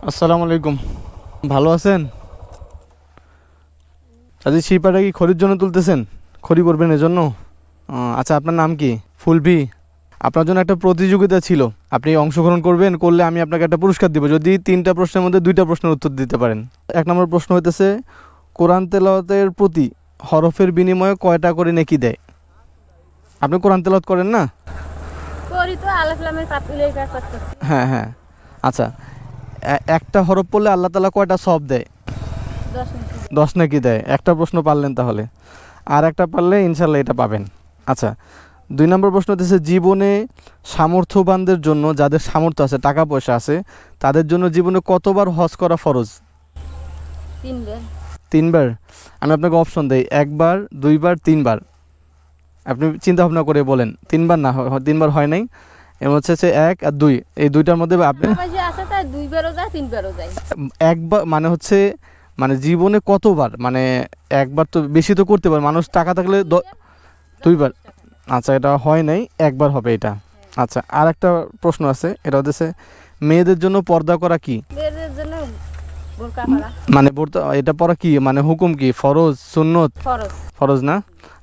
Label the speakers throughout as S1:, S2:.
S1: আসসালামু আলাইকুম। ভালো আছেন? চাচি শিপাটা কি খড়ির জন্য তুলতেছেন? খড়ি করবেন এজন্য? আচ্ছা, আপনার নাম কি? ফুলবি। আপনার জন্য একটা প্রতিযোগিতা ছিল, আপনি অংশগ্রহণ করবেন, করলে আমি আপনাকে একটা পুরস্কার দিব যদি 3টা প্রশ্নের মধ্যে 2টা প্রশ্নের উত্তর দিতে পারেন। 1 নম্বর প্রশ্ন হইতেছে, কোরআন তেলাওয়াতের প্রতি হরফের বিনিময়ে কয়টা করে নেকি দেয়? আপনি কোরআন তেলাওয়াত করেন না?
S2: করি তো, আলিফ লামের পাতুলেই কাজ করতেছি।
S1: হ্যাঁ হ্যাঁ। আচ্ছা, একটা হরফ পড়লে আল্লাহ তাআলা কয়টা সওয়াব দেয়?
S2: 10 মিনিট।
S1: 10 নাকি দেয়। একটা প্রশ্ন পারলেন তাহলে, আর একটা পারলে ইনশাল্লাহ এটা পাবেন। আচ্ছা, 2 নম্বর প্রশ্ন হচ্ছে, জীবনে সামর্থ্যবানদের জন্য, যাদের সামর্থ্য আছে, টাকা পয়সা আছে, তাদের জন্য জীবনে কতবার হজ করা ফরজ?
S2: 3 বার।
S1: 3 বার। আমি আপনাকে অপশন দেই, 1 বার, 2 বার, 3 বার। আপনি চিন্তা ভাবনা করে বলেন। 3 বার না, 3 বার হয় নাই, এমন হচ্ছে 1 আর 2, এই 2টার মধ্যে আপনি
S2: যে আছে তাই 2 বারও যায় 3 বারও যায়।
S1: একবার মানে হচ্ছে, মানে জীবনে কতবার, মানে একবার তো বেশি তো করতে পারে মানুষ, টাকা থাকলে 2 বার। আচ্ছা, এটা হয় নাই, 1 বার হবে এটা। আচ্ছা, আর একটা প্রশ্ন আছে, এটা হচ্ছে মেয়েদের জন্য পর্দা করা কি?
S2: মেয়েদের জন্য বোরকা পরা
S1: মানে এটা পরা কি, মানে হুকুম কি, ফরজ সুন্নত?
S2: ফরজ।
S1: ফরজ না?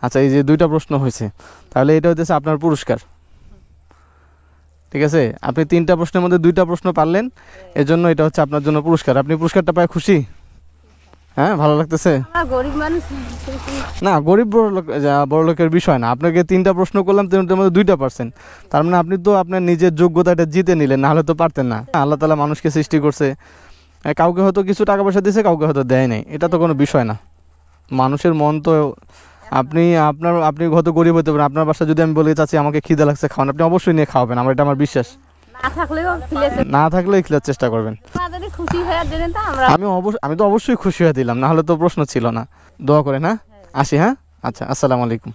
S1: আচ্ছা, এই যে 2টা প্রশ্ন হয়েছে, তাহলে এটা হচ্ছে আপনার পুরস্কার। ঠিক আছে, আপনি 3টা প্রশ্নের মধ্যে 2টা প্রশ্ন পারলেন, এজন্য এটা হচ্ছে আপনার জন্য পুরস্কার। আপনি পুরস্কারটা পায় খুশি? হ্যাঁ, ভালো লাগতেছে?
S2: আমরা গরিব মানুষ।
S1: না, গরিব বড় লোকের বিষয় না, আপনাকে 3টা প্রশ্ন করলাম, 3টার মধ্যে 2টা পারছেন, তার মানে আপনি তো আপনার নিজের যোগ্যতাটা জিতে নিলেন, নাহলে তো পারতেন না। আল্লাহ তাআলা মানুষকে সৃষ্টি করছে, কাউকে হয়তো কিছু টাকা পয়সা দিয়েছে, কাউকে হয়তো দেয় নাই, এটা তো কোনো বিষয় না। মানুষের মন তো, আপনি হয়তো গরিব হতে পারেন, আপনার বাসা যদি আমি বলি চাচি আমাকে খিদে লাগছে খাওয়ান, আপনি অবশ্যই নিয়ে খাওয়াবেন, এটা আমার বিশ্বাস।
S2: না থাকলেও ফিলেছে।
S1: না থাকলেও খেলার চেষ্টা করবেন।
S2: আমাদের খুশি হয়ে দিলেন তো আমরা।
S1: আমি তো অবশ্যই খুশি হয়ে দিলাম, না হলে তো প্রশ্ন ছিল না। দোয়া করেন, হ্যাঁ? আসি, হ্যাঁ? আচ্ছা, আসসালামু আলাইকুম।